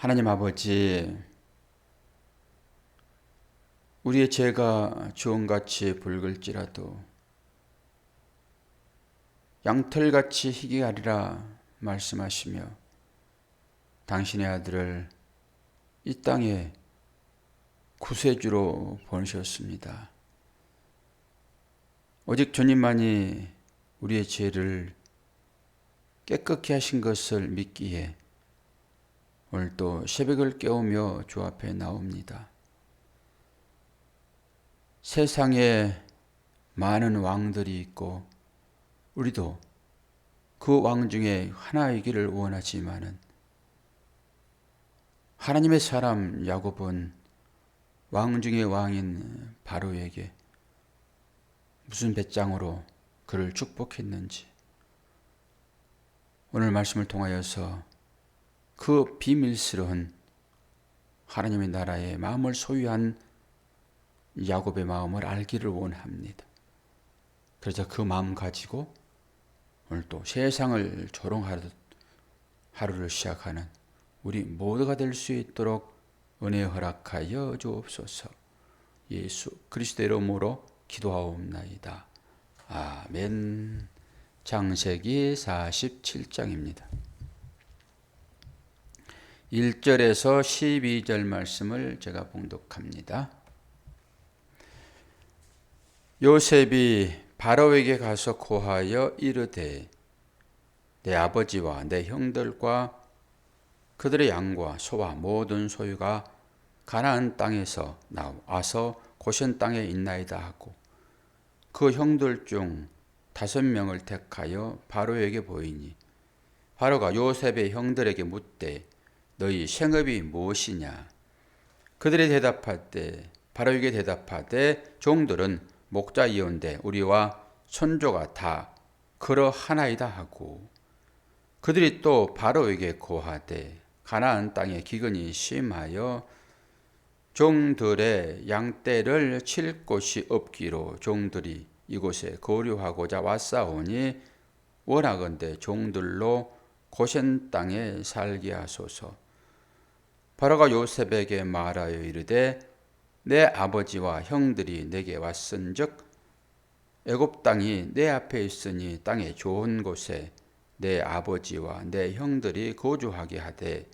하나님 아버지, 우리의 죄가 주홍같이 붉을지라도 양털같이 희귀하리라 말씀하시며 당신의 아들을 이 땅에 구세주로 보내셨습니다. 오직 주님만이 우리의 죄를 깨끗게 하신 것을 믿기에 오늘 또 새벽을 깨우며 주 앞에 나옵니다. 세상에 많은 왕들이 있고 우리도 그 왕 중에 하나이기를 원하지만은 하나님의 사람 야곱은 왕 중의 왕인 바로에게 무슨 배짱으로 그를 축복했는지 오늘 말씀을 통하여서 그 비밀스러운 하나님의 나라의 마음을 소유한 야곱의 마음을 알기를 원합니다. 그래서 그 마음 가지고 오늘 또 세상을 조롱하듯 하루를 시작하는 우리 모두가 될 수 있도록 은혜 허락하여 주옵소서. 예수 그리스도의 이름으로 기도하옵나이다. 아멘. 창세기 47장입니다. 1절에서 12절 말씀을 제가 봉독합니다. 요셉이 바로에게 가서 고하여 이르되 내 아버지와 내 형들과 그들의 양과 소와 모든 소유가 가나안 땅에서 나와서 고센 땅에 있나이다 하고 그 형들 중 5명을 택하여 바로에게 보이니 바로가 요셉의 형들에게 묻되 너희 생업이 무엇이냐? 그들이 대답하되 바로에게 대답하되 종들은 목자이온데 우리와 손조가 다 그러하나이다 하고 그들이 또 바로에게 고하되 가나안 땅에 기근이 심하여 종들의 양떼를 칠 곳이 없기로 종들이 이곳에 거류하고자 왔사오니 원하건대 종들로 고센 땅에 살게 하소서. 바로가 요셉에게 말하여 이르되 내 아버지와 형들이 내게 왔은즉 애굽 땅이 내 앞에 있으니 땅의 좋은 곳에 내 아버지와 내 형들이 거주하게 하되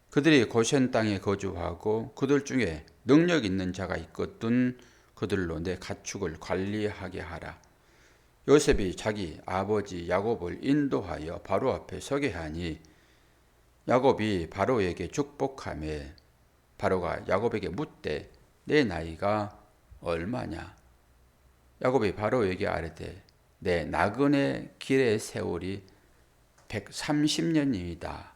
그들이 고센 땅에 거주하고 그들 중에 능력 있는 자가 있거든 그들로 내 가축을 관리하게 하라. 요셉이 자기 아버지 야곱을 인도하여 바로 앞에 서게 하니 야곱이 바로에게 축복하며 바로가 야곱에게 묻되 내 나이가 얼마냐? 야곱이 바로에게 아뢰되 내 나그네 길의 세월이 130년이다.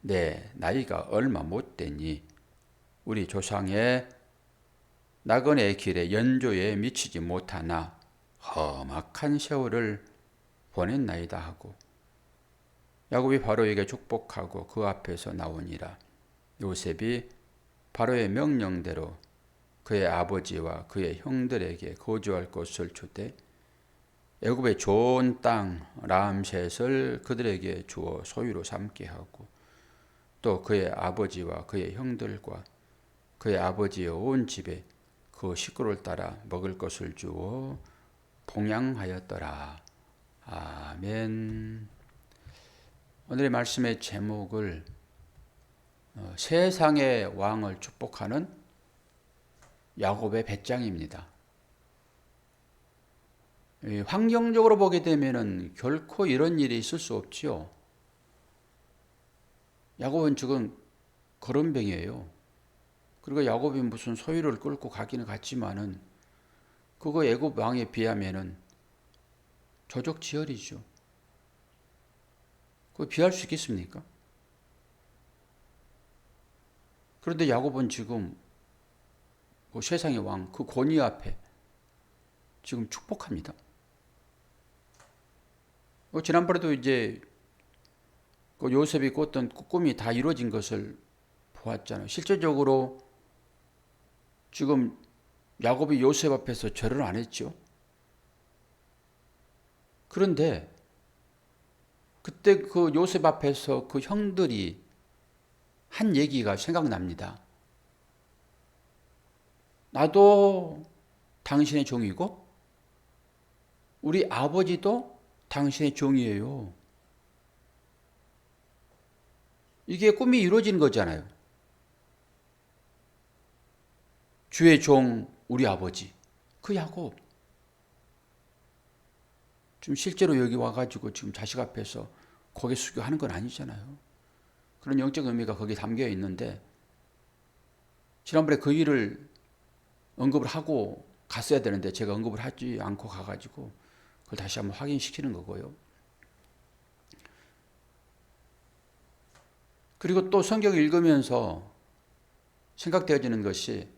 내 나이가 얼마 못 되니 우리 조상의 나그네 길의 연조에 미치지 못하나 험악한 세월을 보냈나이다 하고 야곱이 바로에게 축복하고 그 앞에서 나오니라. 요셉이 바로의 명령대로 그의 아버지와 그의 형들에게 거주할 곳을 주되 애굽의 좋은 땅 람셋을 그들에게 주어 소유로 삼게 하고 또 그의 아버지와 그의 형들과 그의 아버지의 온 집에 그 식구를 따라 먹을 것을 주어 봉양하였더라. 아멘. 오늘의 말씀의 제목을 세상의 왕을 축복하는 야곱의 배짱입니다. 환경적으로 보게 되면 결코 이런 일이 있을 수 없지요. 야곱은 지금 거름병이에요. 그리고 야곱이 무슨 소유를 끌고 가기는 갔지만은 그거 애굽 왕에 비하면은 조족지혈이죠. 그거 비할 수 있겠습니까? 그런데 야곱은 지금 그 세상의 왕, 그 권위 앞에 지금 축복합니다. 지난번에도 이제 그 요셉이 꿨던 꿈이 다 이루어진 것을 보았잖아요. 실제적으로 지금 야곱이 요셉 앞에서 절을 안 했죠. 그런데 그때 그 요셉 앞에서 그 형들이 한 얘기가 생각납니다. 나도 당신의 종이고 우리 아버지도 당신의 종이에요. 이게 꿈이 이루어지는 거잖아요. 주의 종 우리 아버지, 그 야곱. 지금 실제로 여기 와가지고 지금 자식 앞에서 고개 숙여 하는 건 아니잖아요. 그런 영적 의미가 거기에 담겨 있는데 지난번에 그 일을 언급을 하고 갔어야 되는데 제가 언급을 하지 않고 가가지고 그걸 다시 한번 확인시키는 거고요. 그리고 또 성경을 읽으면서 생각되어지는 것이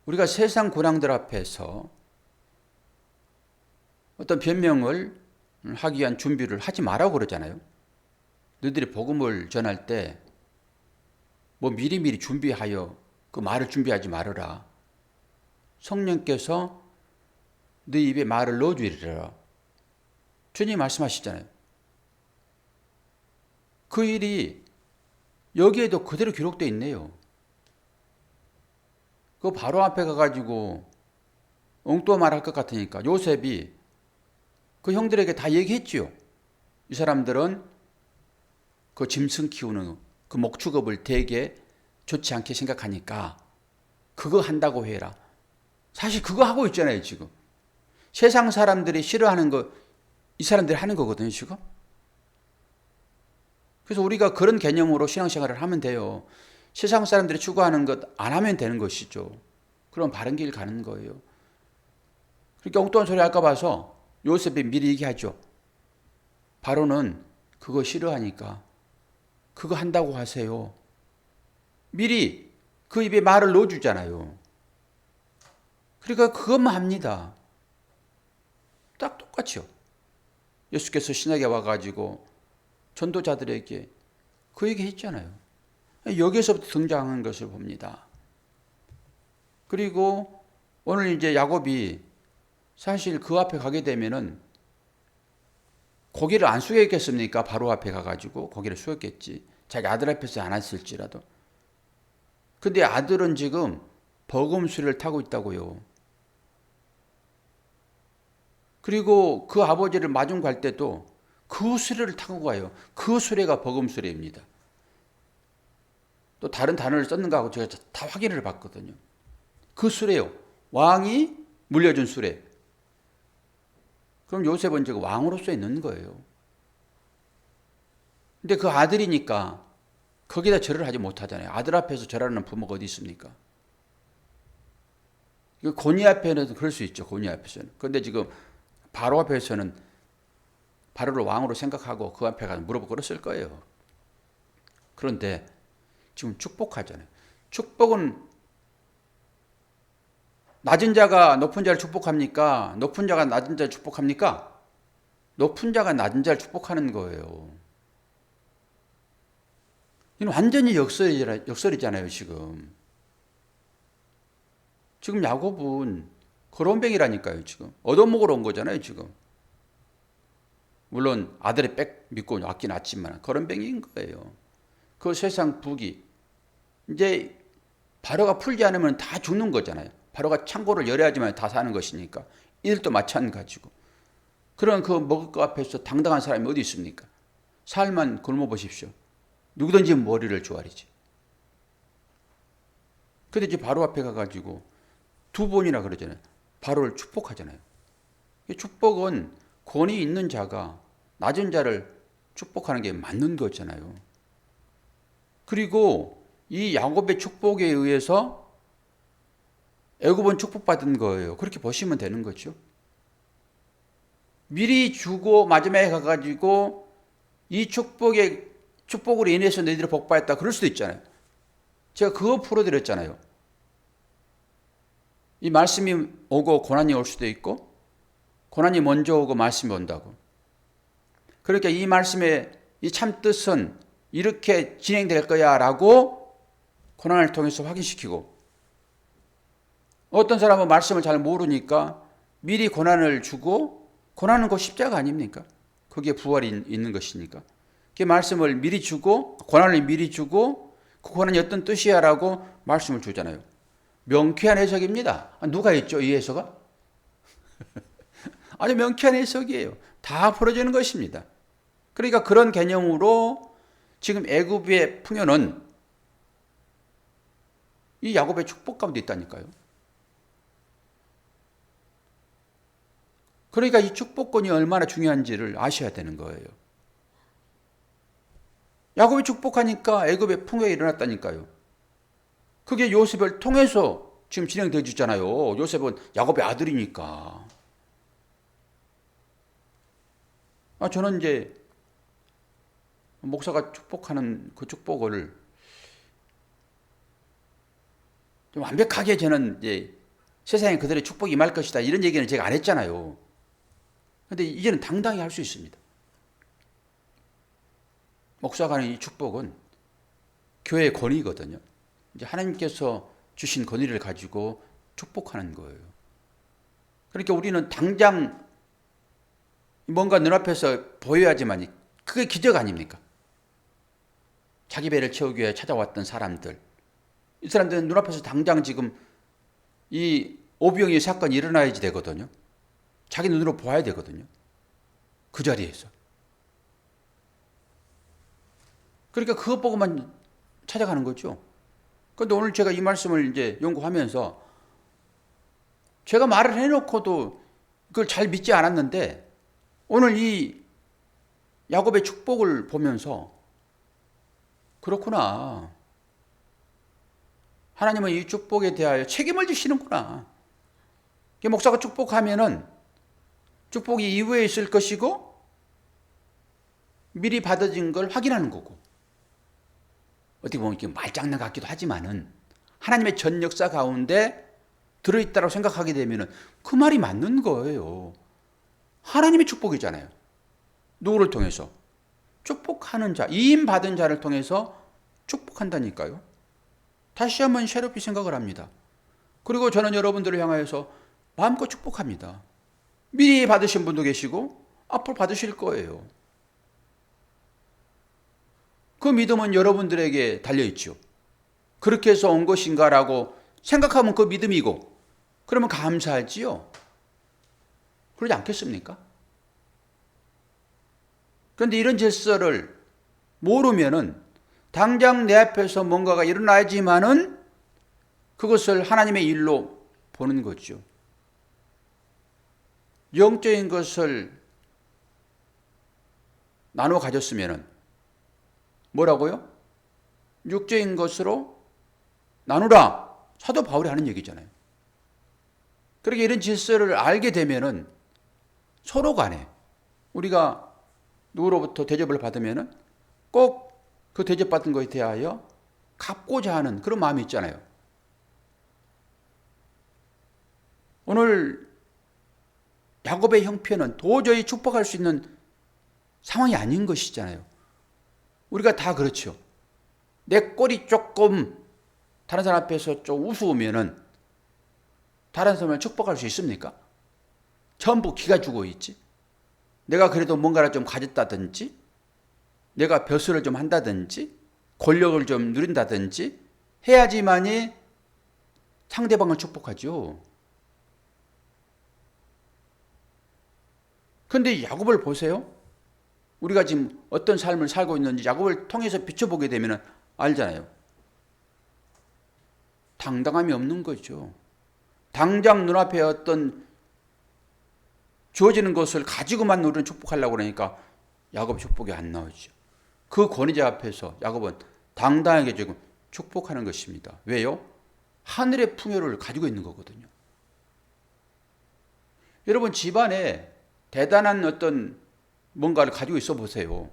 우리가 세상 고난들 앞에서 어떤 변명을 하기 위한 준비를 하지 말라고 그러잖아요. 너희들이 복음을 전할 때 뭐 미리미리 준비하여 그 말을 준비하지 말아라. 성령께서 너희 입에 말을 넣어주리라. 주님이 말씀하시잖아요. 그 일이 여기에도 그대로 기록되어 있네요. 그 바로 앞에 가가지고 엉뚱한 말할 것 같으니까 요셉이 그 형들에게 다 얘기했지요. 이 사람들은 그 짐승 키우는 그 목축업을 되게 좋지 않게 생각하니까 그거 한다고 해라. 사실 그거 하고 있잖아요, 지금. 세상 사람들이 싫어하는 거, 이 사람들이 하는 거거든요, 지금. 그래서 우리가 그런 개념으로 신앙생활을 하면 돼요. 세상 사람들이 추구하는 것 안 하면 되는 것이죠. 그럼 바른 길 가는 거예요. 그러니까 엉뚱한 소리 할까 봐서 요셉이 미리 얘기하죠. 바로는 그거 싫어하니까 그거 한다고 하세요. 미리 그 입에 말을 넣어주잖아요. 그러니까 그것만 합니다. 딱 똑같죠. 예수께서 신약에 와가지고 전도자들에게 그 얘기 했잖아요. 여기서부터 등장하는 것을 봅니다. 그리고 오늘 이제 야곱이 사실 그 앞에 가게 되면은 고개를 안 숙였겠습니까? 바로 앞에 가가지고 고개를 숙였겠지. 자기 아들 앞에서 안 했을지라도. 근데 아들은 지금 버금 수레를 타고 있다고요. 그리고 그 아버지를 마중 갈 때도 그 수레를 타고 가요. 그 수레가 버금 수레입니다. 또 다른 단어를 썼는가 하고 제가 다 확인을 봤거든요. 그 수레요. 왕이 물려준 수레. 그럼 요셉은 지금 왕으로서 있는 거예요. 근데 그 아들이니까 거기다 절을 하지 못하잖아요. 아들 앞에서 절하는 부모가 어디 있습니까? 고니 앞에는 그럴 수 있죠. 고니 앞에서는. 그런데 지금 바로 앞에서는 바로를 왕으로 생각하고 그 앞에 가서 무릎을 꿇었을 거예요. 그런데 지금 축복하잖아요. 축복은 낮은 자가 높은 자를 축복합니까? 높은 자가 낮은 자를 축복합니까? 높은 자가 낮은 자를 축복하는 거예요. 이건 완전히 역설이잖아요, 지금. 지금 야곱은 거론뱅이라니까요, 지금. 얻어먹으러 온 거잖아요, 지금. 물론 아들의 백 믿고 왔긴 왔지만 거론뱅이인 거예요. 그 세상 부귀. 이제 바로가 풀지 않으면 다 죽는 거잖아요. 바로가 창고를 열어야지만 다 사는 것이니까. 이들도 마찬가지고. 그런 그 먹을 것 앞에서 당당한 사람이 어디 있습니까? 살만 굶어 보십시오. 누구든지 머리를 조아리지. 근데 이제 바로 앞에 가가지고 두 번이나 그러잖아요. 바로를 축복하잖아요. 축복은 권위 있는 자가 낮은 자를 축복하는 게 맞는 거잖아요. 그리고 이 야곱의 축복에 의해서 애굽은 축복받은 거예요. 그렇게 보시면 되는 거죠. 미리 주고 마지막에 가가지고 이 축복으로 인해서 너희들이 복받았다. 그럴 수도 있잖아요. 제가 그거 풀어드렸잖아요. 이 말씀이 오고 고난이 올 수도 있고 고난이 먼저 오고 말씀이 온다고. 그러니까 이 말씀의 이 참 뜻은 이렇게 진행될 거야 라고 고난을 통해서 확인시키고 어떤 사람은 말씀을 잘 모르니까 미리 고난을 주고 고난은 곧 십자가 아닙니까? 거기에 부활이 있는 것이니까. 그 말씀을 미리 주고 고난을 미리 주고 그 고난이 어떤 뜻이야라고 말씀을 주잖아요. 명쾌한 해석입니다. 누가 했죠? 이 해석은? 아주 명쾌한 해석이에요. 다 풀어지는 것입니다. 그러니까 그런 개념으로 지금 애굽의 풍요는 이 야곱의 축복 가운데 있다니까요. 그러니까 이 축복권이 얼마나 중요한지를 아셔야 되는 거예요. 야곱이 축복하니까 애굽의 풍요가 일어났다니까요. 그게 요셉을 통해서 지금 진행되어 주잖아요. 요셉은 야곱의 아들이니까. 저는 이제 목사가 축복하는 그 축복을 좀 완벽하게 저는 이제 세상에 그들의 축복이 임할 것이다 이런 얘기는 제가 안 했잖아요. 근데 이제는 당당히 할 수 있습니다. 목사가 하는 이 축복은 교회의 권위거든요. 이제 하나님께서 주신 권위를 가지고 축복하는 거예요. 그러니까 우리는 당장 뭔가 눈앞에서 보여야지만 그게 기적 아닙니까? 자기 배를 채우기 위해 찾아왔던 사람들. 이 사람들은 눈앞에서 당장 지금 이 오병이어 사건이 일어나야지 되거든요. 자기 눈으로 보아야 되거든요. 그 자리에서. 그러니까 그것 보고만 찾아가는 거죠. 그런데 오늘 제가 이 말씀을 이제 연구하면서 제가 말을 해놓고도 그걸 잘 믿지 않았는데 오늘 이 야곱의 축복을 보면서 그렇구나. 하나님은 이 축복에 대하여 책임을 지시는구나. 목사가 축복하면은 축복이 이후에 있을 것이고 미리 받아진 걸 확인하는 거고 어떻게 보면 이렇게 말장난 같기도 하지만은 하나님의 전 역사 가운데 들어있다고 생각하게 되면은 그 말이 맞는 거예요. 하나님의 축복이잖아요. 누구를 통해서? 축복하는 자, 이임 받은 자를 통해서 축복한다니까요. 다시 한번 새롭게 생각을 합니다. 그리고 저는 여러분들을 향하여서 마음껏 축복합니다. 미리 받으신 분도 계시고 앞으로 받으실 거예요. 그 믿음은 여러분들에게 달려있죠. 그렇게 해서 온 것인가라고 생각하면 그 믿음이고 그러면 감사하지요. 그러지 않겠습니까? 그런데 이런 질서를 모르면은 당장 내 앞에서 뭔가가 일어나야지만은 그것을 하나님의 일로 보는 거죠. 영적인 것을 나눠 가졌으면은 뭐라고요? 육적인 것으로 나누라. 사도 바울이 하는 얘기잖아요. 그렇게 이런 질서를 알게 되면은 서로 간에 우리가 누구로부터 대접을 받으면은 꼭 그 대접받은 것에 대하여 갚고자 하는 그런 마음이 있잖아요. 오늘 야곱의 형편은 도저히 축복할 수 있는 상황이 아닌 것이잖아요. 우리가 다 그렇죠. 내 꼴이 조금 다른 사람 앞에서 좀 우스우면은 다른 사람을 축복할 수 있습니까? 전부 기가 죽어 있지. 내가 그래도 뭔가를 좀 가졌다든지 내가 벼슬을 좀 한다든지 권력을 좀 누린다든지 해야지만이 상대방을 축복하죠. 그런데 야곱을 보세요. 우리가 지금 어떤 삶을 살고 있는지 야곱을 통해서 비춰보게 되면 알잖아요. 당당함이 없는 거죠. 당장 눈앞에 어떤 주어지는 것을 가지고만 우리는 축복하려고 그러니까 야곱 축복이 안 나오죠. 그 권위자 앞에서 야곱은 당당하게 지금 축복하는 것입니다. 왜요? 하늘의 풍요를 가지고 있는 거거든요. 여러분 집안에 대단한 어떤 뭔가를 가지고 있어 보세요.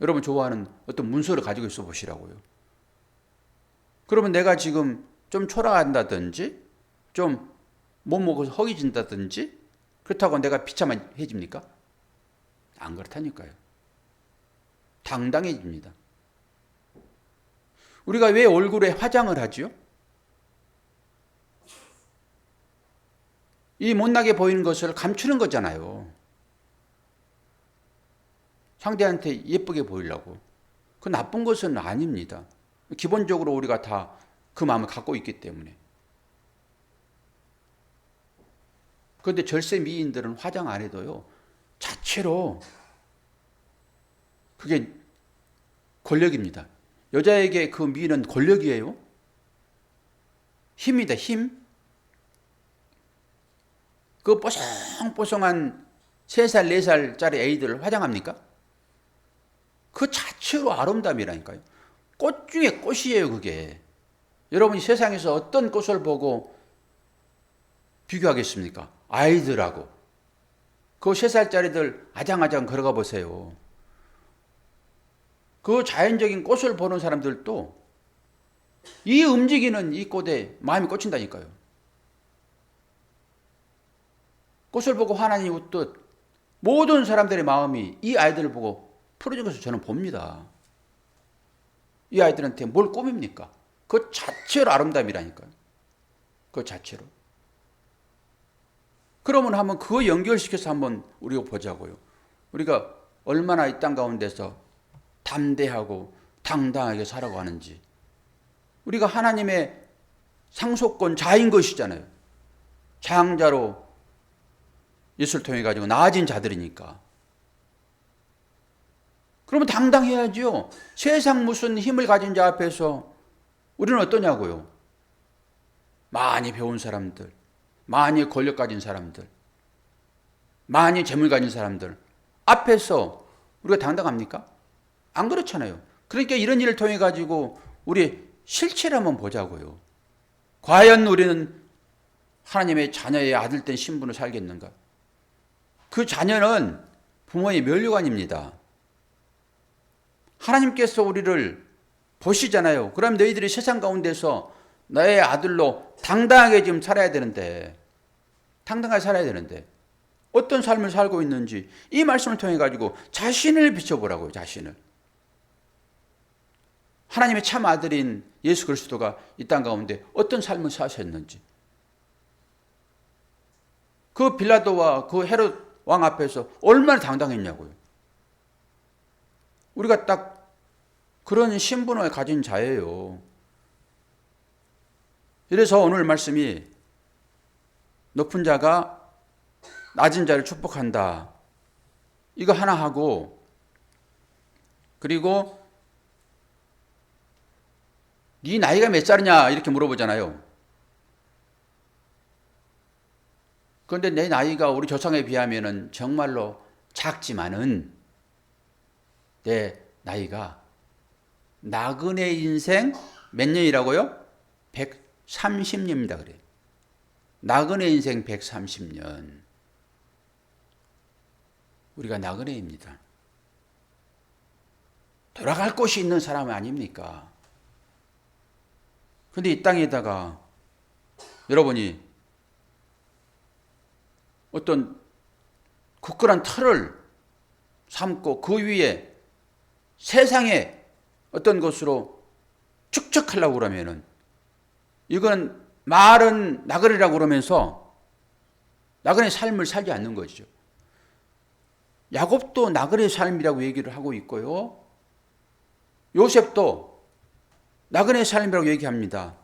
여러분 좋아하는 어떤 문서를 가지고 있어 보시라고요. 그러면 내가 지금 좀 초라한다든지 좀 못 먹어서 허기진다든지 그렇다고 내가 비참해집니까? 안 그렇다니까요. 당당해집니다. 우리가 왜 얼굴에 화장을 하죠? 이 못나게 보이는 것을 감추는 거잖아요. 상대한테 예쁘게 보이려고. 그 나쁜 것은 아닙니다. 기본적으로 우리가 다 그 마음을 갖고 있기 때문에. 그런데 절세 미인들은 화장 안 해도요, 자체로 그게 권력입니다. 여자에게 그 미는 권력이에요. 힘이다, 힘. 그 뽀송뽀송한 3살, 4살짜리 애들을 화장합니까? 그 자체로 아름다움이라니까요. 꽃 중에 꽃이에요, 그게. 여러분이 세상에서 어떤 꽃을 보고 비교하겠습니까? 아이들하고. 그 3살짜리들 아장아장 걸어가 보세요. 그 자연적인 꽃을 보는 사람들도 이 움직이는 이 꽃에 마음이 꽂힌다니까요. 꽃을 보고 하나님이 웃듯 모든 사람들의 마음이 이 아이들을 보고 풀어진 것을 저는 봅니다. 이 아이들한테 뭘 꾸밉니까? 그 자체로 아름다움이라니까요. 그 자체로. 그러면 한번 그거 연결시켜서 한번 우리가 보자고요. 우리가 얼마나 이 땅 가운데서 담대하고 당당하게 살아가는지. 우리가 하나님의 상속권 자인 것이잖아요. 장자로 예수를 통해 가지고 나아진 자들이니까. 그러면 당당해야죠. 세상 무슨 힘을 가진 자 앞에서 우리는 어떠냐고요. 많이 배운 사람들, 많이 권력 가진 사람들, 많이 재물 가진 사람들 앞에서 우리가 당당합니까? 안 그렇잖아요. 그러니까 이런 일을 통해 가지고 우리 실체를 한번 보자고요. 과연 우리는 하나님의 자녀의 아들 된 신분을 살겠는가? 그 자녀는 부모의 면류관입니다. 하나님께서 우리를 보시잖아요. 그럼 너희들이 세상 가운데서 나의 아들로 당당하게 지금 살아야 되는데, 당당하게 살아야 되는데 어떤 삶을 살고 있는지 이 말씀을 통해 가지고 자신을 비춰보라고요. 자신을. 하나님의 참 아들인 예수 그리스도가 이 땅 가운데 어떤 삶을 사셨는지. 그 빌라도와 그 헤롯 왕 앞에서 얼마나 당당했냐고요. 우리가 딱 그런 신분을 가진 자예요. 그래서 오늘 말씀이 높은 자가 낮은 자를 축복한다. 이거 하나 하고, 그리고 네 나이가 몇 살이냐 이렇게 물어보잖아요. 그런데 내 나이가 우리 조상에 비하면 정말로 작지만은 내 나이가 나그네 인생 몇 년이라고요? 130년입니다. 그래요. 나그네 인생 130년. 우리가 나그네입니다. 돌아갈 곳이 있는 사람 아닙니까? 그런데 이 땅에다가 여러분이 어떤 굳건한 틀을 삼고 그 위에 세상의 어떤 것으로 축적하려고 그러면은 이건 말은 나그네라고 그러면서 나그네 삶을 살지 않는 것이죠. 야곱도 나그네 삶이라고 얘기를 하고 있고요. 요셉도 나그네 삶이라고 얘기합니다.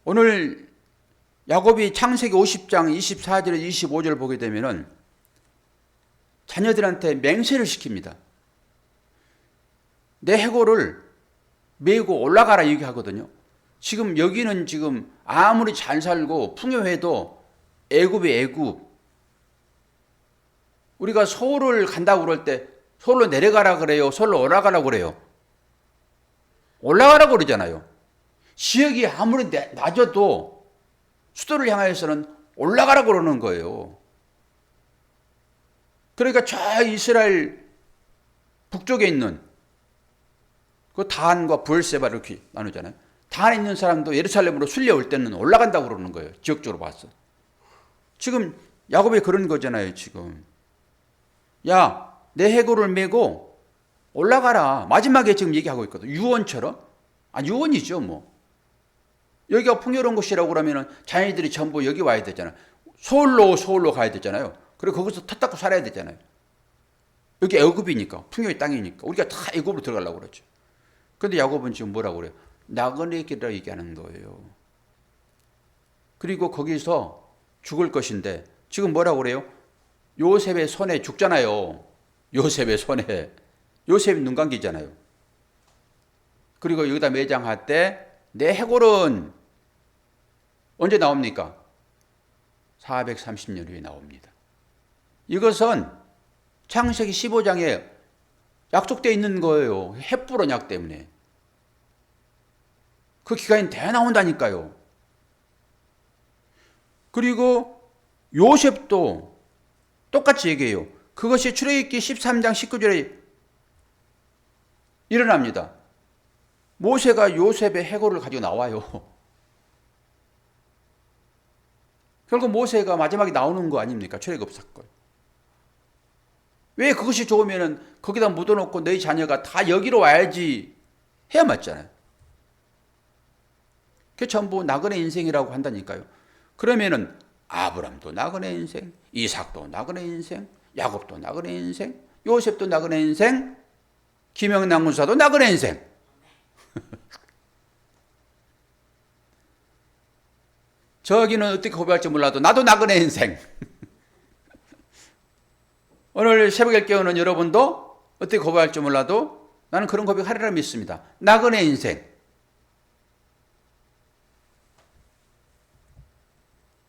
오늘 야곱이 창세기 50장 24절 25절을 보게 되면은 자녀들한테 맹세를 시킵니다. 내 해골을 메고 올라가라 얘기하거든요. 지금 여기는 지금 아무리 잘 살고 풍요해도 애굽이 애굽. 우리가 서울을 간다고 그럴 때 서울로 내려가라 그래요? 서울로 올라가라 그래요? 올라가라 그러잖아요. 지역이 아무리 낮아도 수도를 향해서는 올라가라 그러는 거예요. 그러니까 저 이스라엘 북쪽에 있는 그 단과 부엘세바 이렇게 나누잖아요. 단에 있는 사람도 예루살렘으로 순례 때는 올라간다고 그러는 거예요. 지역적으로 봐서. 지금 야곱이 그런 거잖아요. 지금. 야, 내 해골을 메고 올라가라. 마지막에 지금 얘기하고 있거든. 유언처럼. 유언이죠 뭐. 여기가 풍요로운 곳이라고 그러면 자녀들이 전부 여기 와야 되잖아요. 서울로 가야 되잖아요. 그리고 거기서 터 닦고 살아야 되잖아요. 여기 애굽이니까, 풍요의 땅이니까 우리가 다 애굽으로 들어가려고 그러죠. 그런데 야곱은 지금 뭐라고 그래요? 나그네 길이라 얘기하는 거예요. 그리고 거기서 죽을 것인데 지금 뭐라고 그래요? 요셉의 손에 죽잖아요. 요셉의 손에. 요셉이 눈 감기잖아요. 그리고 여기다 매장할 때 내 해골은 언제 나옵니까? 430년 후에 나옵니다. 이것은 창세기 15장에 약속되어 있는 거예요. 햇불 언약 때문에. 그 기간이 다 나온다니까요. 그리고 요셉도 똑같이 얘기해요. 그것이 출애굽기 13장 19절에 일어납니다. 모세가 요셉의 해골을 가지고 나와요. 결국 모세가 마지막에 나오는 거 아닙니까? 출애굽 사건. 왜 그것이 좋으면은 거기다 묻어놓고 너희 자녀가 다 여기로 와야지 해야 맞잖아요. 그게 전부 나그네 인생이라고 한다니까요. 그러면은 아브람도 나그네 인생, 이삭도 나그네 인생, 야곱도 나그네 인생, 요셉도 나그네 인생, 김영남 군사도 나그네 인생. 저기는 어떻게 고백할지 몰라도 나도 나그네 인생. 오늘 새벽에 깨우는 여러분도 어떻게 고백할지 몰라도 나는 그런 고백하리라 믿습니다. 나그네 인생.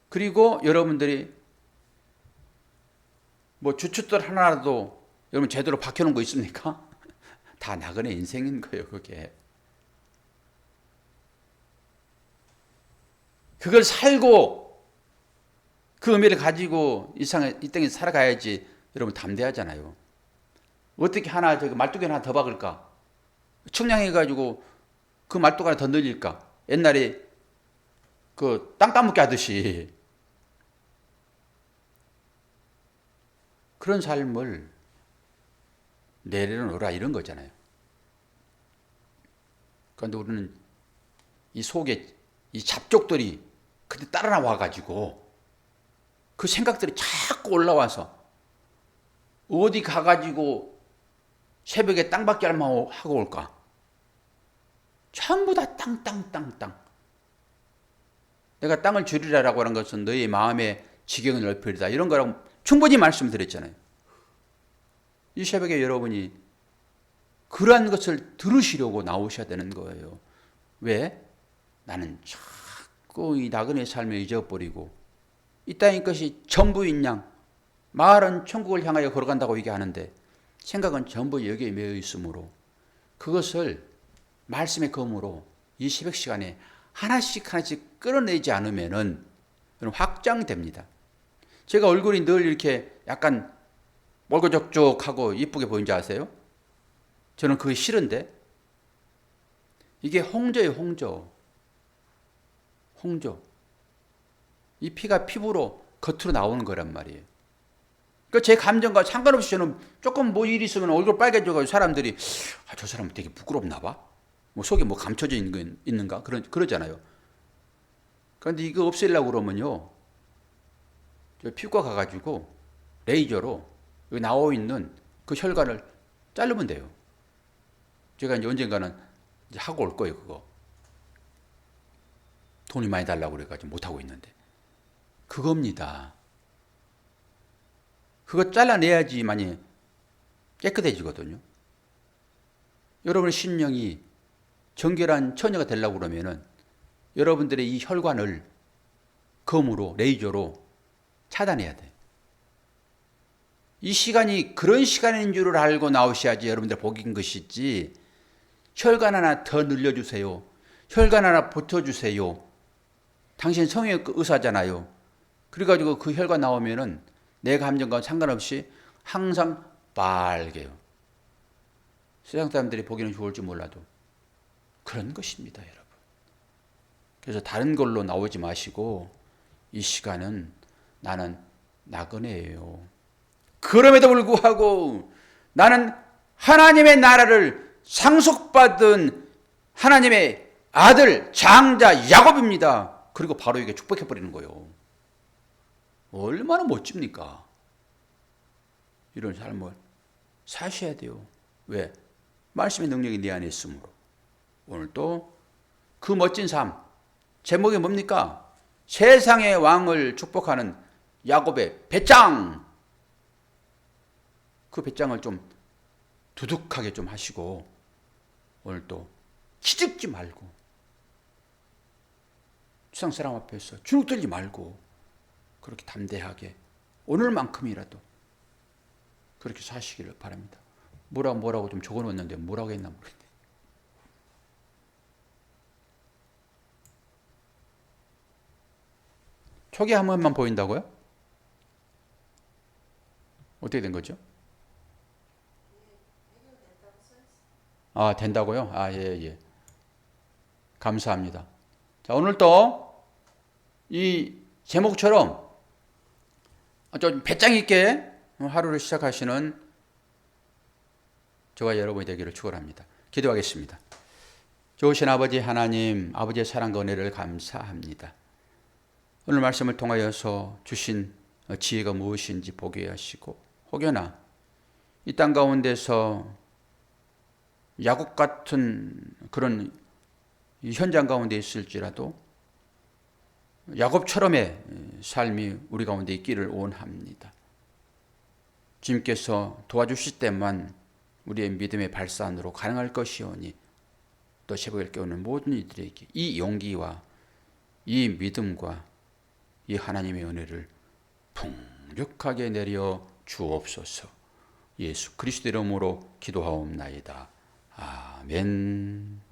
그리고 여러분들이 뭐 주춧돌 하나라도 여러분 제대로 박혀놓은 거 있습니까? 다 나그네 인생인 거예요, 그게. 그걸 살고 그 의미를 가지고 이 땅에 살아가야지 여러분 담대하잖아요. 어떻게 하나 저기 말뚝이 하나 더 박을까? 측량해가지고 그 말뚝 하나 더 늘릴까? 옛날에 그 땅 따먹기 하듯이 그런 삶을 내려놓으라 이런 거잖아요. 그런데 우리는 이 속에 이 잡족들이 그때 따라 나와가지고 그 생각들이 자꾸 올라와서 어디 가가지고 새벽에 땅밖에 하고 올까? 전부 다 땅. 내가 땅을 줄이라라고 하는 것은 너희 마음의 지경을 넓히리다. 이런 거라고 충분히 말씀드렸잖아요. 이 새벽에 여러분이 그러한 것을 들으시려고 나오셔야 되는 거예요. 왜? 나는 자꾸 이 나그네 삶을 잊어버리고 이 땅의 것이 전부인 양 말은 천국을 향하여 걸어간다고 얘기하는데 생각은 전부 여기에 매여 있으므로 그것을 말씀의 검으로 이 새벽 시간에 하나씩 끌어내지 않으면은 확장됩니다. 제가 얼굴이 늘 이렇게 약간 멀고적적하고 이쁘게 보이는 줄 아세요? 저는 그게 싫은데 이게 홍조예요, 홍조. 이 피가 피부로 겉으로 나오는 거란 말이에요. 그러니까 제 감정과 상관없이 저는 조금 뭐 일이 있으면 얼굴 빨개져가지고 사람들이 저 사람은 되게 부끄럽나 봐. 뭐 속에 뭐 감춰져 있는가? 그러잖아요. 그런데 이거 없애려고 그러면요. 저 피부과 가가지고 레이저로 여기 나와 있는 그 혈관을 자르면 돼요. 제가 이제 언젠가는 이제 하고 올 거예요, 그거. 돈이 많이 달라고 그래가지고 못하고 있는데. 그겁니다. 그거 잘라내야지만이 깨끗해지거든요. 여러분의 심령이 정결한 처녀가 되려고 그러면은 여러분들의 이 혈관을 검으로, 레이저로 차단해야 돼요. 이 시간이 그런 시간인 줄을 알고 나오셔야지 여러분들 복인 것이지 혈관 하나 더 늘려주세요. 혈관 하나 붙여주세요. 당신 성형외과 의사잖아요. 그래가지고 그 혈관 나오면은 내 감정과 상관없이 항상 빨개요. 세상 사람들이 보기는 좋을지 몰라도 그런 것입니다, 여러분. 그래서 다른 걸로 나오지 마시고 이 시간은 나는 나그네예요. 그럼에도 불구하고 나는 하나님의 나라를 상속받은 하나님의 아들 장자 야곱입니다. 그리고 바로 이게 축복해버리는 거예요. 얼마나 멋집니까? 이런 삶을. 사셔야 돼요. 왜? 말씀의 능력이 내 안에 있으므로. 오늘 또 그 멋진 삶, 제목이 뭡니까? 세상의 왕을 축복하는 야곱의 배짱. 그 배짱을 좀 두둑하게 좀 하시고 오늘 또 기죽지 말고 세상 사람 앞에서 주눅 들지 말고 그렇게 담대하게 오늘만큼이라도 그렇게 사시기를 바랍니다. 뭐라고 좀 적어놓았는데 뭐라고 했나 모르겠네. 초기 한 번만 보인다고요? 어떻게 된 거죠? 아, 된다고요? 아, 예. 감사합니다. 자, 오늘 또 이 제목처럼 좀 배짱 있게 하루를 시작하시는 저와 여러분이 되기를 축원합니다. 기도하겠습니다. 좋으신 아버지 하나님, 아버지의 사랑과 은혜를 감사합니다. 오늘 말씀을 통하여서 주신 지혜가 무엇인지 보게 하시고 혹여나 이 땅 가운데서 야곱 같은 그런 현장 가운데 있을지라도 야곱처럼의 삶이 우리 가운데 있기를 원합니다. 주님께서 도와주실 때만 우리의 믿음의 발산으로 가능할 것이오니 또 새벽을 깨우는 모든 이들에게 이 용기와 이 믿음과 이 하나님의 은혜를 풍족하게 내려 주옵소서. 예수 그리스도 이름으로 기도하옵나이다. 아멘.